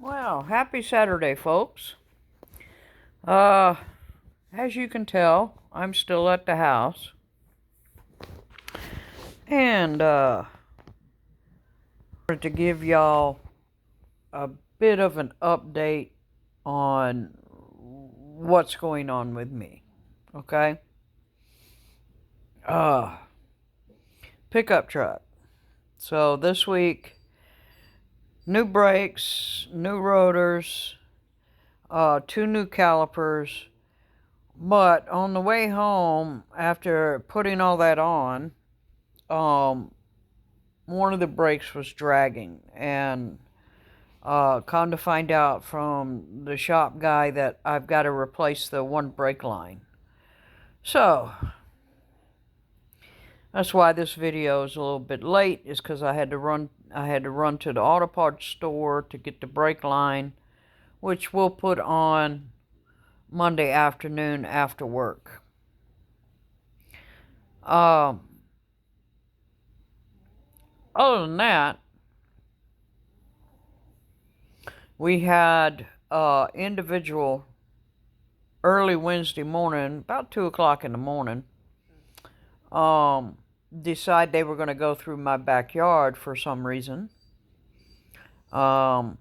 Well, happy Saturday, folks. Uh, as you can tell, I'm still at the house. And, wanted to give y'all a bit of an update on what's going on with me. Okay? Uh, Pickup truck. So this week, new brakes, new rotors, two new calipers. But on the way home, after putting all that on, one of the brakes was dragging, and come to find out from the shop guy that I've got to replace the one brake line. So that's why this video is a little bit late, is because I had to run to the auto parts store to get the brake line, which we'll put on Monday afternoon after work. Other than that, we had individual early Wednesday morning, about 2 o'clock in the morning, decide they were going to go through my backyard for some reason. And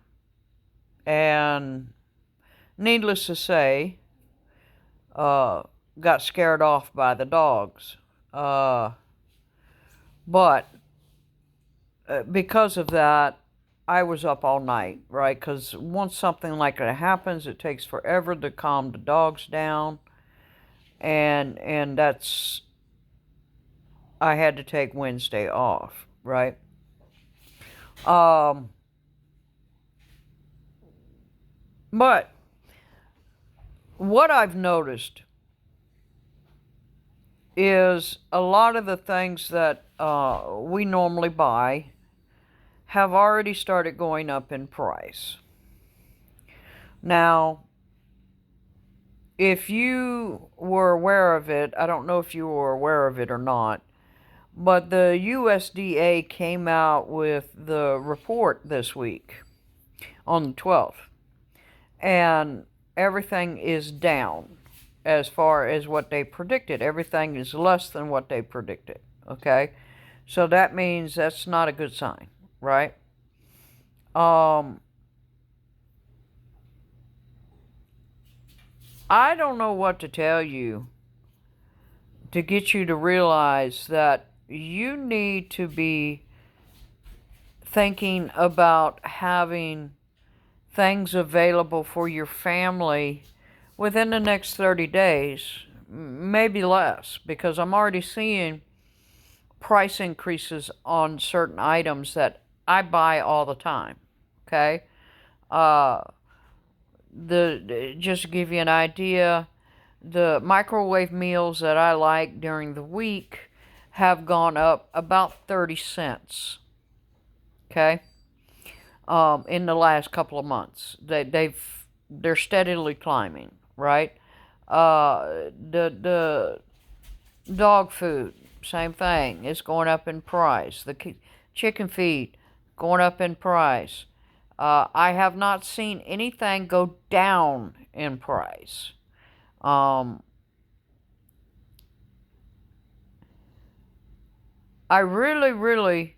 needless to say, got scared off by the dogs. But because of that, I was up all night, right? Because once something like that happens, it takes forever to calm the dogs down. And that's, I had to take Wednesday off, right? But what I've noticed is a lot of the things that we normally buy have already started going up in price. Now, if you were aware of it, I don't know if you were aware of it or not, but the USDA came out with the report this week on the 12th, and everything is down as far as what they predicted. Everything is less than what they predicted, okay? So that means that's not a good sign, right? I don't know what to tell you to get you to realize that you need to be thinking about having things available for your family within the next 30 days, maybe less, because I'm already seeing price increases on certain items that I buy all the time, okay? Just to give you an idea, the microwave meals that I like during the week have gone up about 30 cents, okay? In the last couple of months. They're steadily climbing, right? The dog food, same thing. It's going up in price. The chicken feed going up in price. I have not seen anything go down in price. I really, really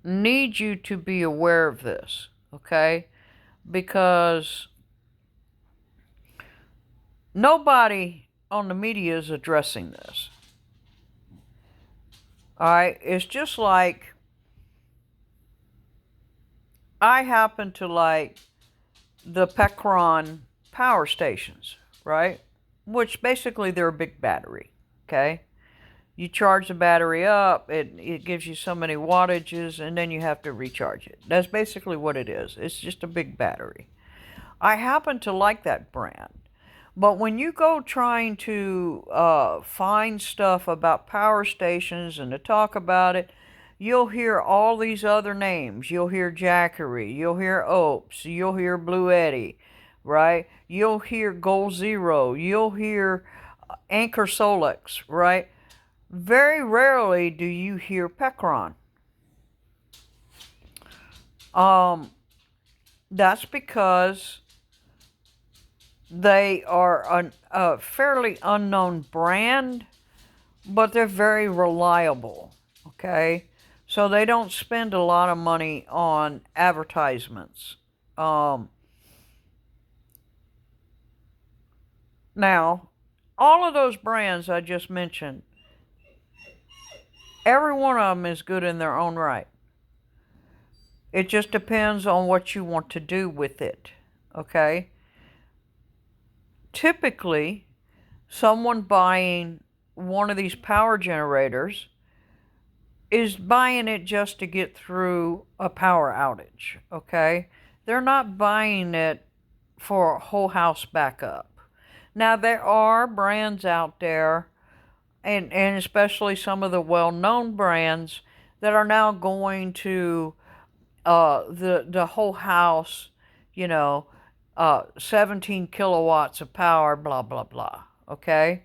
need you to be aware of this, okay? Because nobody on the media is addressing this. All right? It's just like I happen to like the Pecron power stations, right? Which basically they're a big battery, okay? You charge the battery up, it gives you so many wattages, and then you have to recharge it. That's basically what it is. It's just a big battery. I happen to like that brand. But when you go trying to find stuff about power stations and to talk about it, you'll hear all these other names. You'll hear Jackery, you'll hear Opes, you'll hear Blue Eddy, right? You'll hear Gold Zero, you'll hear Anchor Solex, right? Very rarely do you hear Pecron. That's because they are a fairly unknown brand, but they're very reliable, okay? So they don't spend a lot of money on advertisements. Now, all of those brands I just mentioned, every one of them is good in their own right. It just depends on what you want to do with it, okay? Typically, someone buying one of these power generators is buying it just to get through a power outage, okay? They're not buying it for a whole house backup. Now, there are brands out there, and especially some of the well-known brands, that are now going to the whole house, you know, 17 kilowatts of power, blah, blah, blah, okay?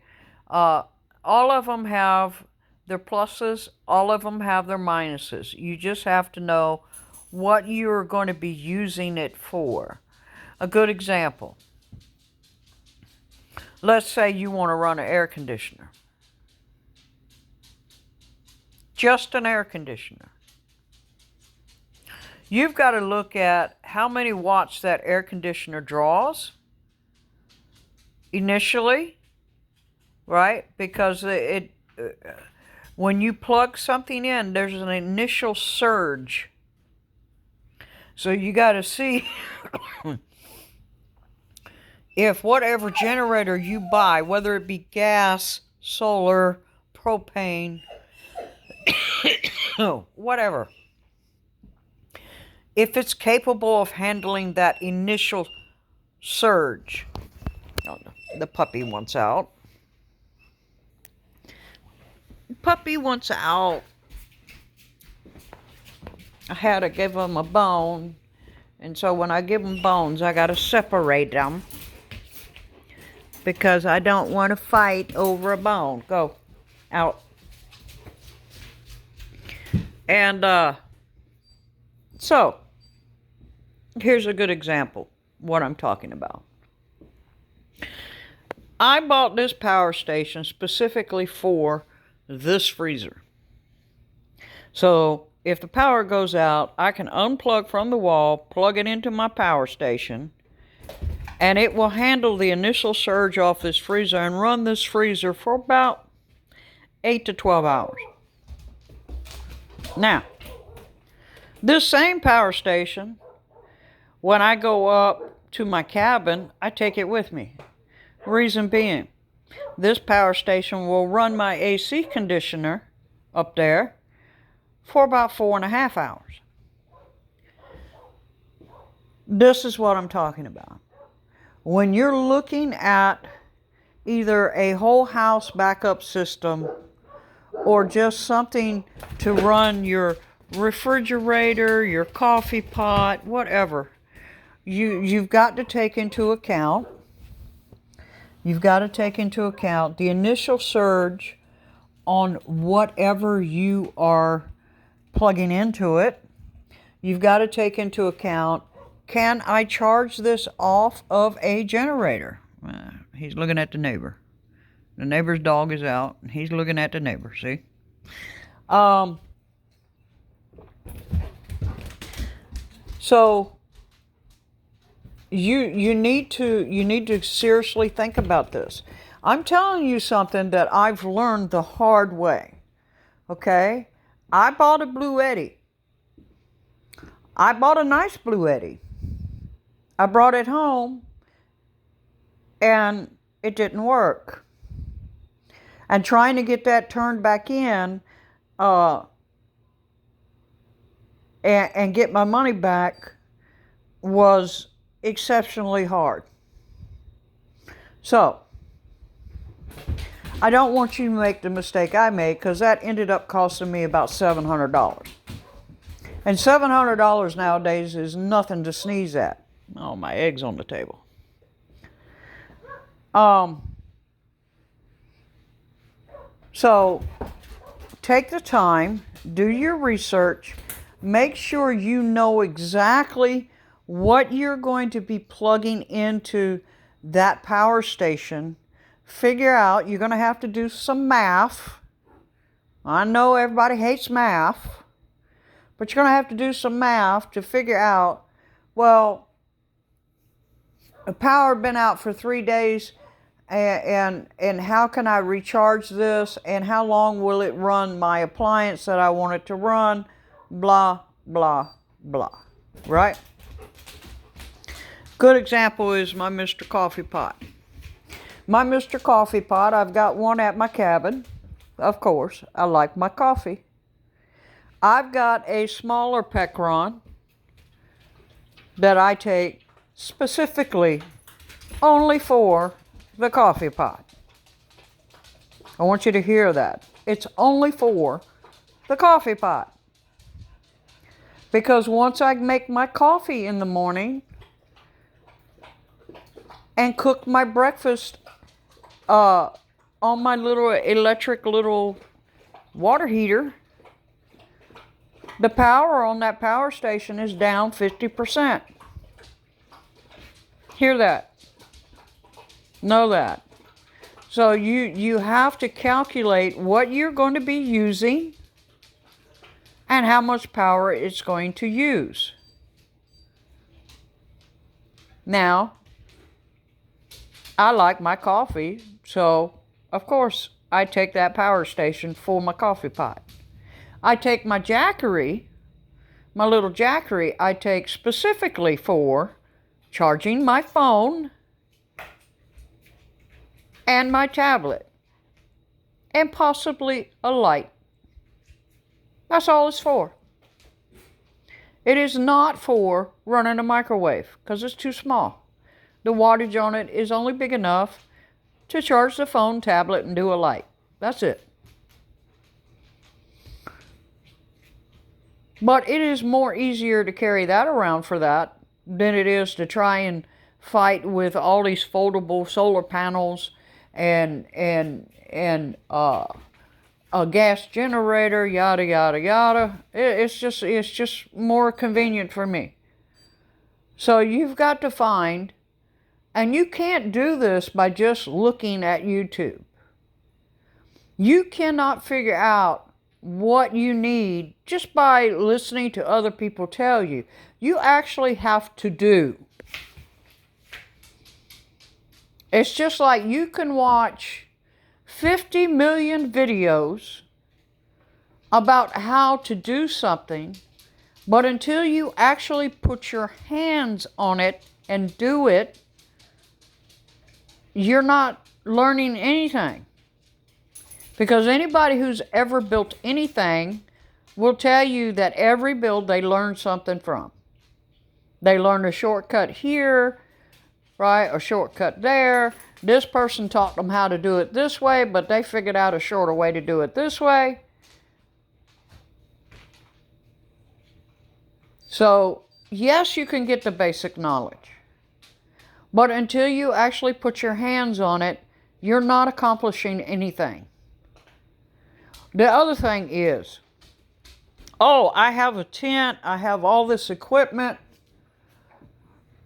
All of them have their pluses, all of them have their minuses. You just have to know what you're going to be using it for. A good example, let's say you want to run an air conditioner. Just an air conditioner. You've got to look at how many watts that air conditioner draws initially, right? Because when you plug something in, there's an initial surge. So you got to see if whatever generator you buy, whether it be gas, solar, propane, whatever, if it's capable of handling that initial surge. Oh, the puppy wants out. Puppy wants out. I had to give him a bone. And so when I give them bones, I got to separate them. Because I don't want to fight over a bone. Go. Out. And, so, here's a good example what I'm talking about. I bought this power station specifically for this freezer. So if the power goes out, I can unplug from the wall, plug it into my power station, and it will handle the initial surge off this freezer and run this freezer for about 8 to 12 hours. Now, this same power station, when I go up to my cabin, I take it with me. Reason being, this power station will run my AC conditioner up there for about 4.5 hours. This is what I'm talking about. When you're looking at either a whole house backup system or just something to run your refrigerator, your coffee pot, whatever, you've got to take into account the initial surge on whatever you are plugging into it. You've got to take into account, can I charge this off of a generator? He's looking at the neighbor. The neighbor's dog is out, and he's looking at the neighbor, see? So you need to seriously think about this. I'm telling you something that I've learned the hard way. Okay? I bought a Blue Eddy. I bought a nice Blue Eddy. I brought it home and it didn't work. And trying to get that turned back in and get my money back was exceptionally hard. So, I don't want you to make the mistake I made, because that ended up costing me about $700. And $700 nowadays is nothing to sneeze at. Oh, my egg's on the table. So, take the time, do your research, make sure you know exactly what you're going to be plugging into that power station. Figure out, you're going to have to do some math. I know everybody hates math, but you're going to have to do some math to figure out, well, the power had been out for 3 days, and how can I recharge this, and how long will it run my appliance that I want it to run, blah, blah, blah, right? Good example is my Mr. Coffee Pot. My Mr. Coffee Pot, I've got one at my cabin. Of course, I like my coffee. I've got a smaller Pecron that I take specifically only for the coffee pot. I want you to hear that. It's only for the coffee pot. Because once I make my coffee in the morning and cook my breakfast on my little electric little water heater, the power on that power station is down 50%. Hear that? Know that. So you have to calculate what you're going to be using and how much power it's going to use. Now, I like my coffee, so of course I take that power station for my coffee pot. I take my Jackery, my little Jackery, I take specifically for charging my phone and my tablet, and possibly a light. That's all it's for. It is not for running a microwave, because it's too small. The wattage on it is only big enough to charge the phone, tablet, and do a light. That's it. But it is more easier to carry that around for that than it is to try and fight with all these foldable solar panels and a gas generator, yada yada yada. It's just more convenient for me. So you've got to find, and you can't do this by just looking at YouTube. You cannot figure out what you need just by listening to other people tell you. You actually have to do. It's just like you can watch 50 million videos about how to do something, but until you actually put your hands on it and do it, you're not learning anything. Because anybody who's ever built anything will tell you that every build they learn something from. They learned a shortcut here, right? A shortcut there. This person taught them how to do it this way, but they figured out a shorter way to do it this way. So, yes, you can get the basic knowledge. But until you actually put your hands on it, you're not accomplishing anything. The other thing is, oh, I have a tent, I have all this equipment.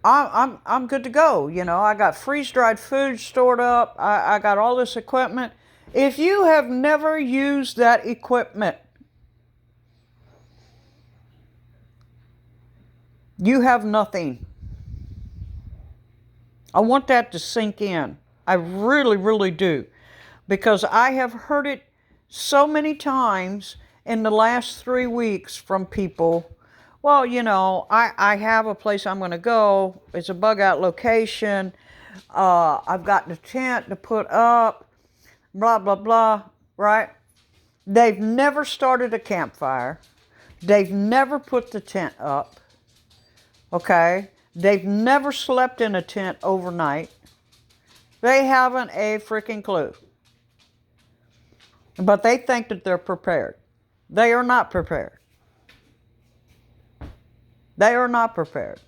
I'm good to go. You know, I got freeze-dried food stored up. I got all this equipment. If you have never used that equipment, you have nothing. I want that to sink in. I really, really do. Because I have heard it so many times in the last 3 weeks from people. Well, you know, I have a place I'm going to go. It's a bug out location. I've got the tent to put up. Blah, blah, blah. Right? They've never started a campfire. They've never put the tent up. Okay? They've never slept in a tent overnight. They haven't a freaking clue. But they think that they're prepared. They are not prepared. They are not prepared.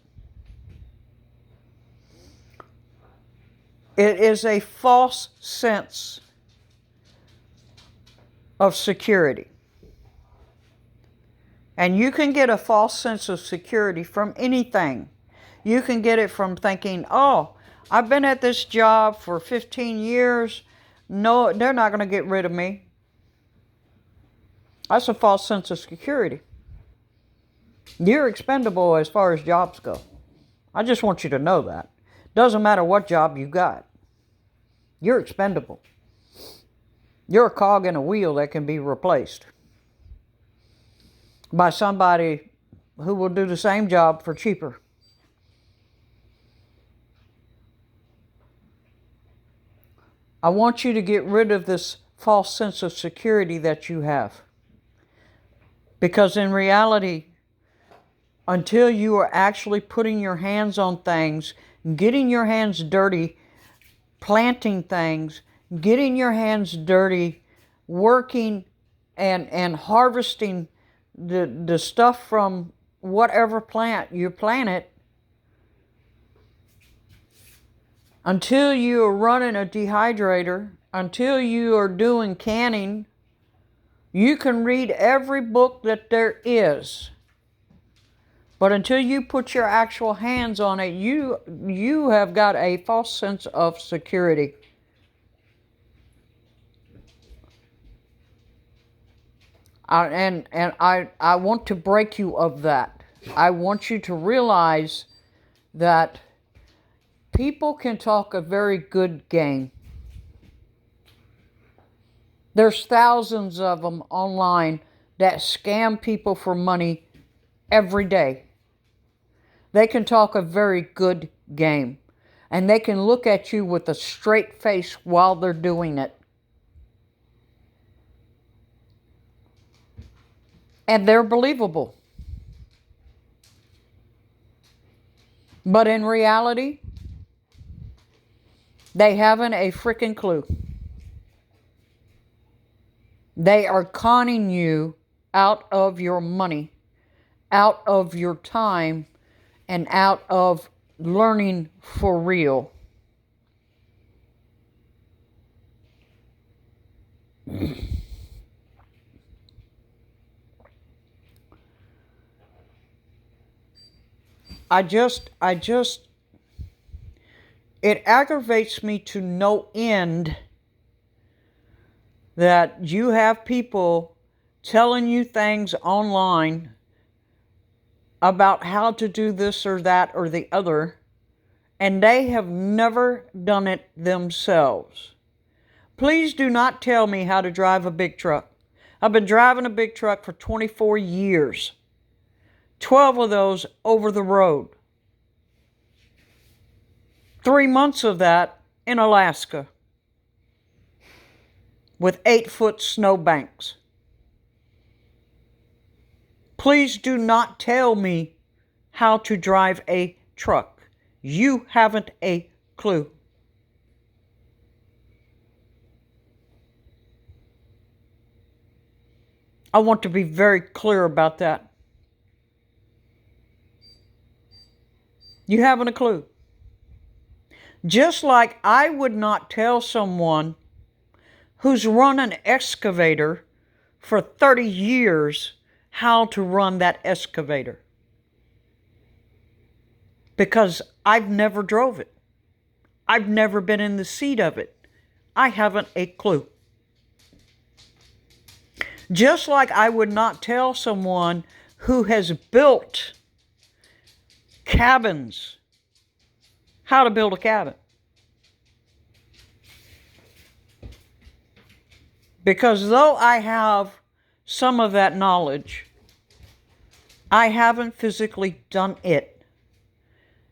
It is a false sense of security. And you can get a false sense of security from anything. You can get it from thinking, oh, I've been at this job for 15 years. No, they're not going to get rid of me. That's a false sense of security. You're expendable as far as jobs go. I just want you to know that. Doesn't matter what job you got. You're expendable. You're a cog in a wheel that can be replaced by somebody who will do the same job for cheaper. I want you to get rid of this false sense of security that you have. Because in reality, until you are actually putting your hands on things, getting your hands dirty, planting things, getting your hands dirty, working and harvesting the stuff from whatever plant you plant it, until you are running a dehydrator, until you are doing canning, you can read every book that there is. But until you put your actual hands on it, you have got a false sense of security. I want to break you of that. I want you to realize that people can talk a very good game. There's thousands of them online that scam people for money every day. They can talk a very good game. And they can look at you with a straight face while they're doing it. And they're believable. But in reality, they haven't a freaking clue. They are conning you out of your money, out of your time, and out of learning for real. It aggravates me to no end that you have people telling you things online about how to do this or that or the other, and they have never done it themselves. Please do not tell me how to drive a big truck. I've been driving a big truck for 24 years. 12 of those over the road. 3 months of that in Alaska with 8-foot snow banks. Please do not tell me how to drive a truck. You haven't a clue. I want to be very clear about that. You haven't a clue. Just like I would not tell someone who's run an excavator for 30 years how to run that excavator. Because I've never drove it. I've never been in the seat of it. I haven't a clue. Just like I would not tell someone who has built cabins how to build a cabin. Because though I have some of that knowledge, I haven't physically done it.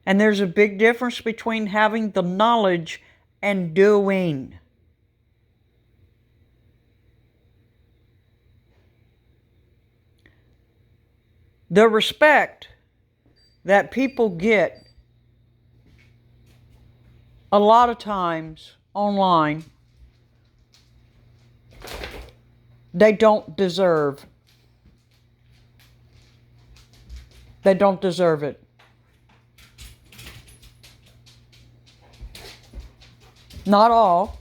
And there's a big difference between having the knowledge and doing. The respect that people get a lot of times online, they don't deserve. They don't deserve it. Not all.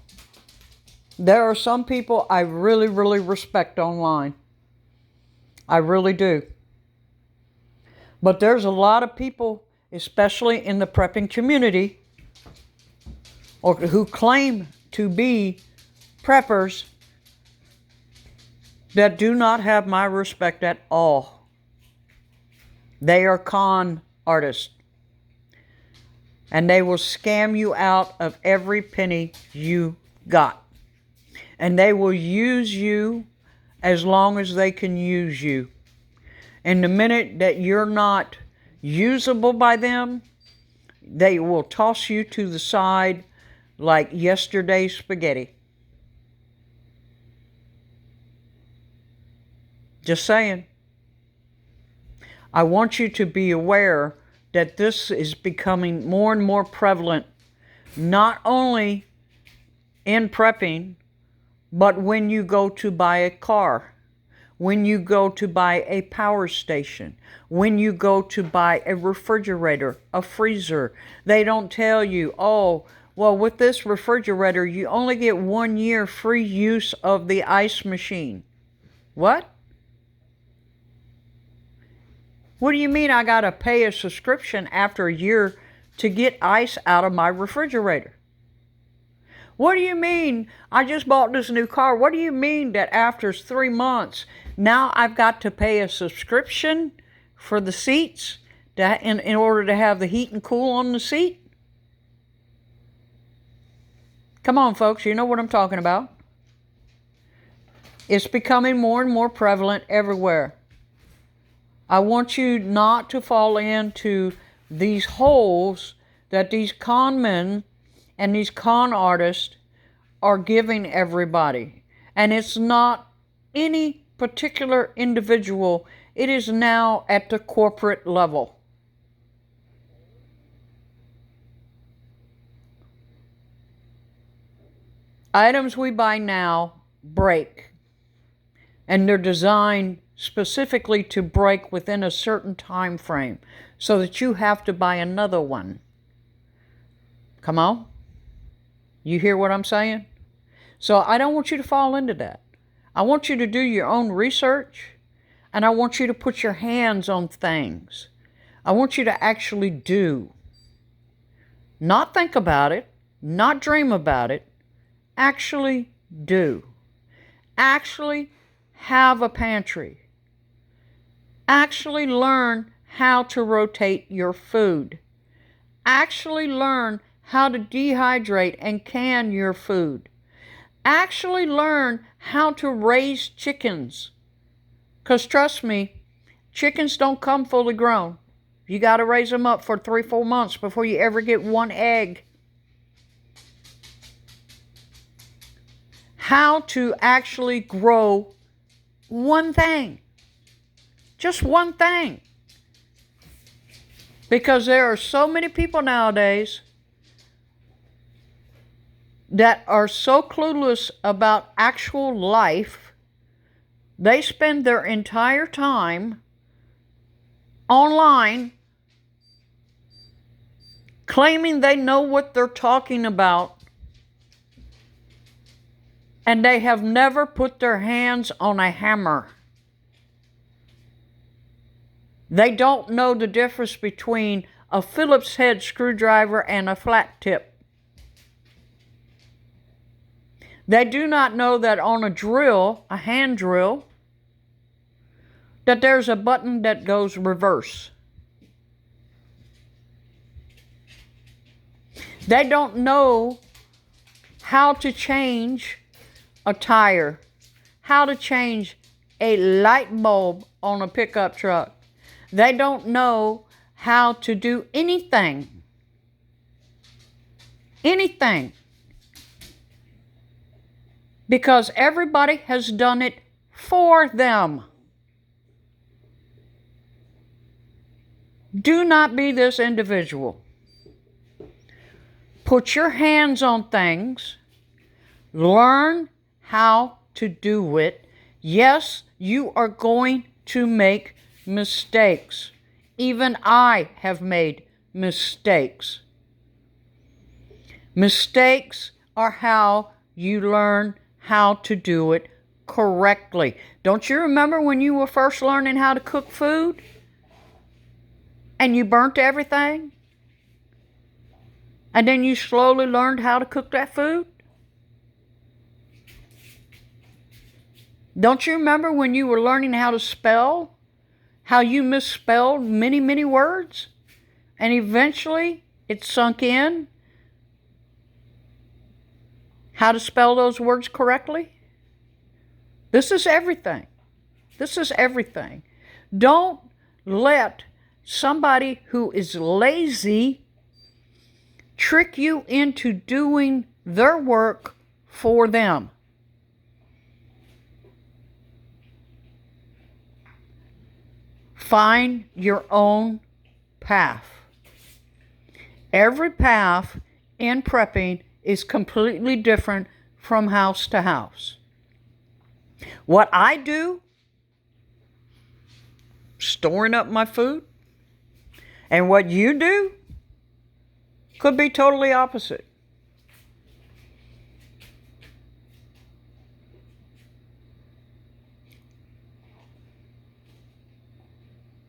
There are some people I really, really respect online. I really do. But there's a lot of people, especially in the prepping community, or who claim to be preppers, that do not have my respect at all. They are con artists. And they will scam you out of every penny you got. And they will use you as long as they can use you. And the minute that you're not usable by them, they will toss you to the side like yesterday's spaghetti. Just saying. I want you to be aware that this is becoming more and more prevalent, not only in prepping, but when you go to buy a car, when you go to buy a power station, when you go to buy a refrigerator, a freezer. They don't tell you, oh, well, with this refrigerator, you only get 1 year free use of the ice machine. What? What do you mean I got to pay a subscription after a year to get ice out of my refrigerator? What do you mean I just bought this new car? What do you mean that after 3 months, now I've got to pay a subscription for the seats in order to have the heat and cool on the seat? Come on, folks, you know what I'm talking about. It's becoming more and more prevalent everywhere. I want you not to fall into these holes that these con men and these con artists are giving everybody. And it's not any particular individual. It is now at the corporate level. Items we buy now break. And they're designed specifically to break within a certain time frame so that you have to buy another one. Come on? You hear what I'm saying? So I don't want you to fall into that. I want you to do your own research, and I want you to put your hands on things. I want you to actually do. Not think about it, not dream about it. Actually do. Actually have a pantry. Actually learn how to rotate your food. Actually learn how to dehydrate and can your food. Actually learn how to raise chickens. Because trust me, chickens don't come fully grown. You got to raise them up for 3-4 months before you ever get one egg. How to actually grow one thing. Just one thing. Because there are so many people nowadays that are so clueless about actual life, they spend their entire time online claiming they know what they're talking about, and they have never put their hands on a hammer. They don't know the difference between a Phillips head screwdriver and a flat tip. They do not know that on a drill, a hand drill, that there's a button that goes reverse. They don't know how to change a tire, how to change a light bulb on a pickup truck. They don't know how to do anything. Anything. Because everybody has done it for them. Do not be this individual. Put your hands on things. Learn how to do it. Yes, you are going to make mistakes. Even I have made mistakes. Mistakes are how you learn how to do it correctly. Don't you remember when you were first learning how to cook food? and you burnt everything, and then you slowly learned how to cook that food? Don't you remember when you were learning how to spell, how you misspelled many, many words? And eventually it sunk in how to spell those words correctly? This is everything. This is everything. Don't let somebody who is lazy trick you into doing their work for them. Find your own path. Every path in prepping is completely different from house to house. What I do, storing up my food, and what you do could be totally opposite.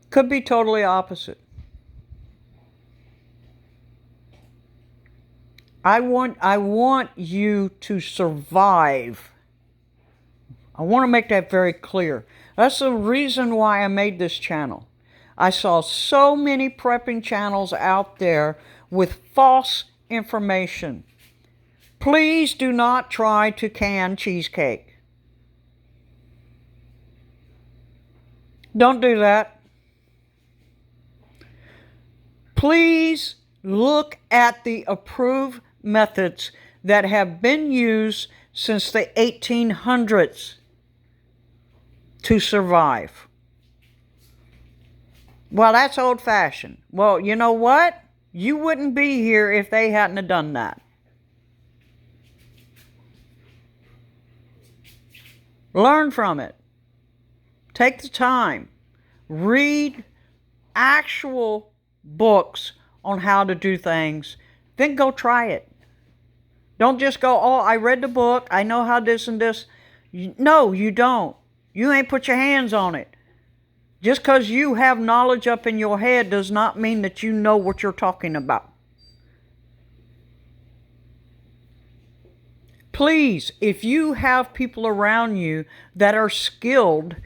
Could be totally opposite. I want you to survive. I want to make that very clear. That's the reason why I made this channel. I saw so many prepping channels out there with false information. Please do not try to can cheesecake. Don't do that. Please look at the approved methods that have been used since the 1800s to survive. Well, that's old-fashioned. Well, you know what? You wouldn't be here if they hadn't have done that. Learn from it. Take the time. Read actual books on how to do things. Then go try it. Don't just go, oh, I read the book, I know how this and this. No, you don't. You ain't put your hands on it. Just because you have knowledge up in your head does not mean that you know what you're talking about. Please, if you have people around you that are skilled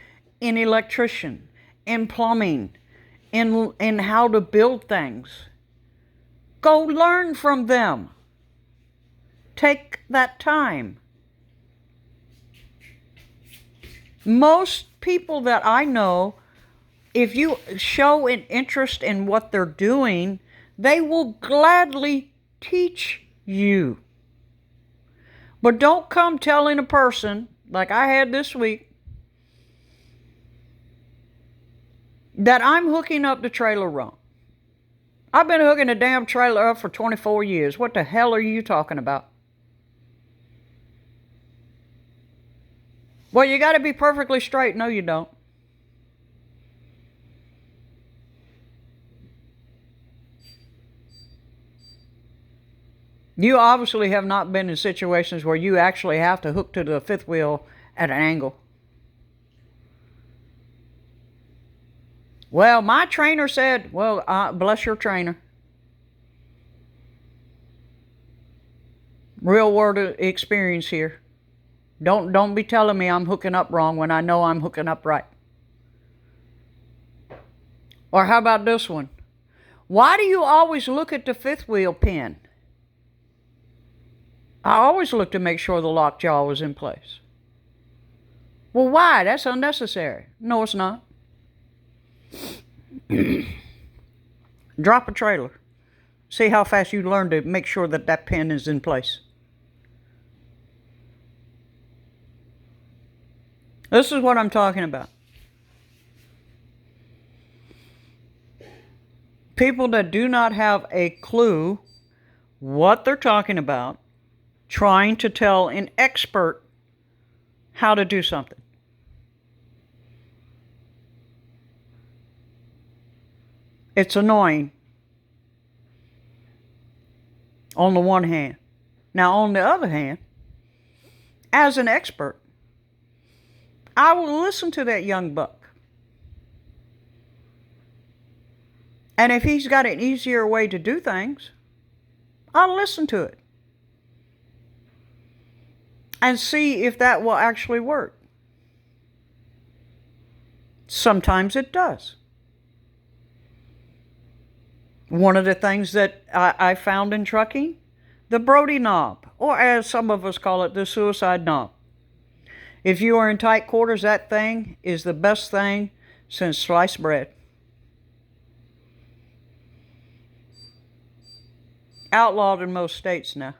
in electrician, in plumbing, in how to build things, go learn from them. Take that time. Most people that I know, if you show an interest in what they're doing, they will gladly teach you. But don't come telling a person, like I had this week, that I'm hooking up the trailer wrong. I've been hooking the damn trailer up for 24 years. What the hell are you talking about? Well, you got to be perfectly straight. No, you don't. You obviously have not been in situations where you actually have to hook to the fifth wheel at an angle. Well, my trainer said, well, bless your trainer. Real world experience here. Don't be telling me I'm hooking up wrong when I know I'm hooking up right. Or how about this one? Why do you always look at the fifth wheel pin? I always look to make sure the lockjaw was in place. Well, why? That's unnecessary. No, it's not. Drop a trailer. See how fast you learn to make sure that that pin is in place. This is what I'm talking about. People that do not have a clue what they're talking about, trying to tell an expert how to do something. It's annoying on the one hand. Now, on the other hand, as an expert, I will listen to that young buck. And if he's got an easier way to do things, I'll listen to it and see if that will actually work. Sometimes it does. One of the things that I found in trucking, the Brody knob, or as some of us call it, the suicide knob. If you are in tight quarters, that thing is the best thing since sliced bread. Outlawed in most states now.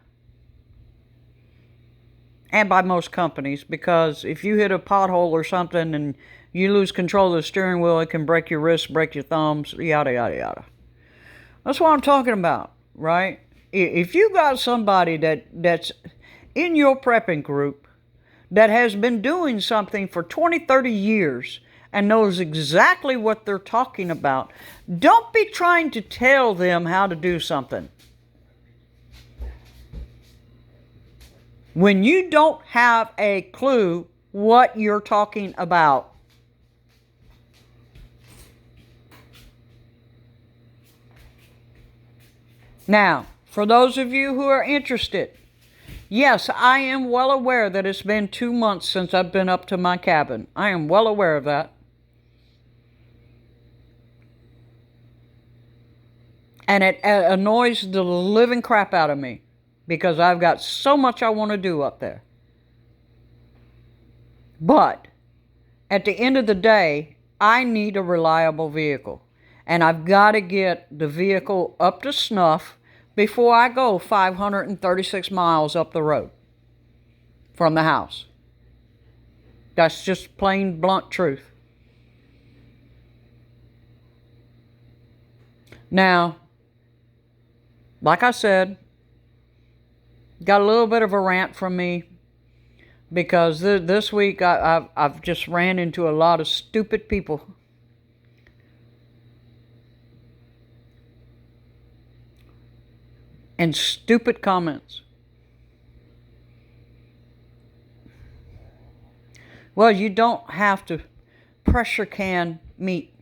And by most companies, because if you hit a pothole or something and you lose control of the steering wheel, it can break your wrists, break your thumbs, yada, yada, yada. That's what I'm talking about, right? If you got somebody that's in your prepping group that has been doing something for 20, 30 years and knows exactly what they're talking about, don't be trying to tell them how to do something when you don't have a clue what you're talking about. Now, for those of you who are interested, yes, I am well aware that it's been 2 months since I've been up to my cabin. I am well aware of that. And it annoys the living crap out of me because I've got so much I want to do up there. But at the end of the day, I need a reliable vehicle. And I've got to get the vehicle up to snuff before I go 536 miles up the road from the house. That's just plain blunt truth. Now, like I said, got a little bit of a rant from me because this week I've just ran into a lot of stupid people. And stupid comments. Well, you don't have to pressure can meat.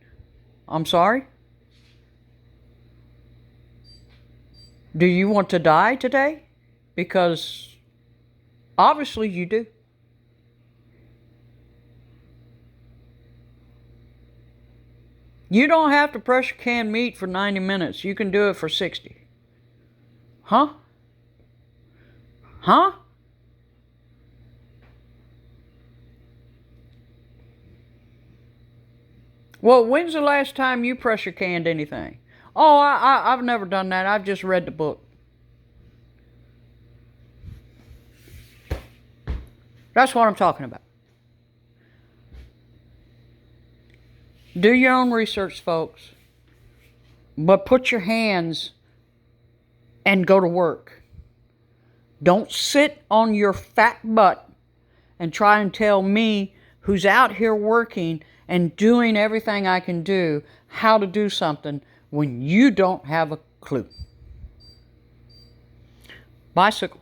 I'm sorry? Do you want to die today? Because obviously you do. You don't have to pressure can meat for 90 minutes. You can do it for 60. Huh? Huh? Well, when's the last time you pressure canned anything? Oh, I've never done that. I've just read the book. That's what I'm talking about. Do your own research, folks. But put your hands and go to work. Don't sit on your fat butt and try and tell me, who's out here working and doing everything I can do, how to do something when you don't have a clue. Bicycle.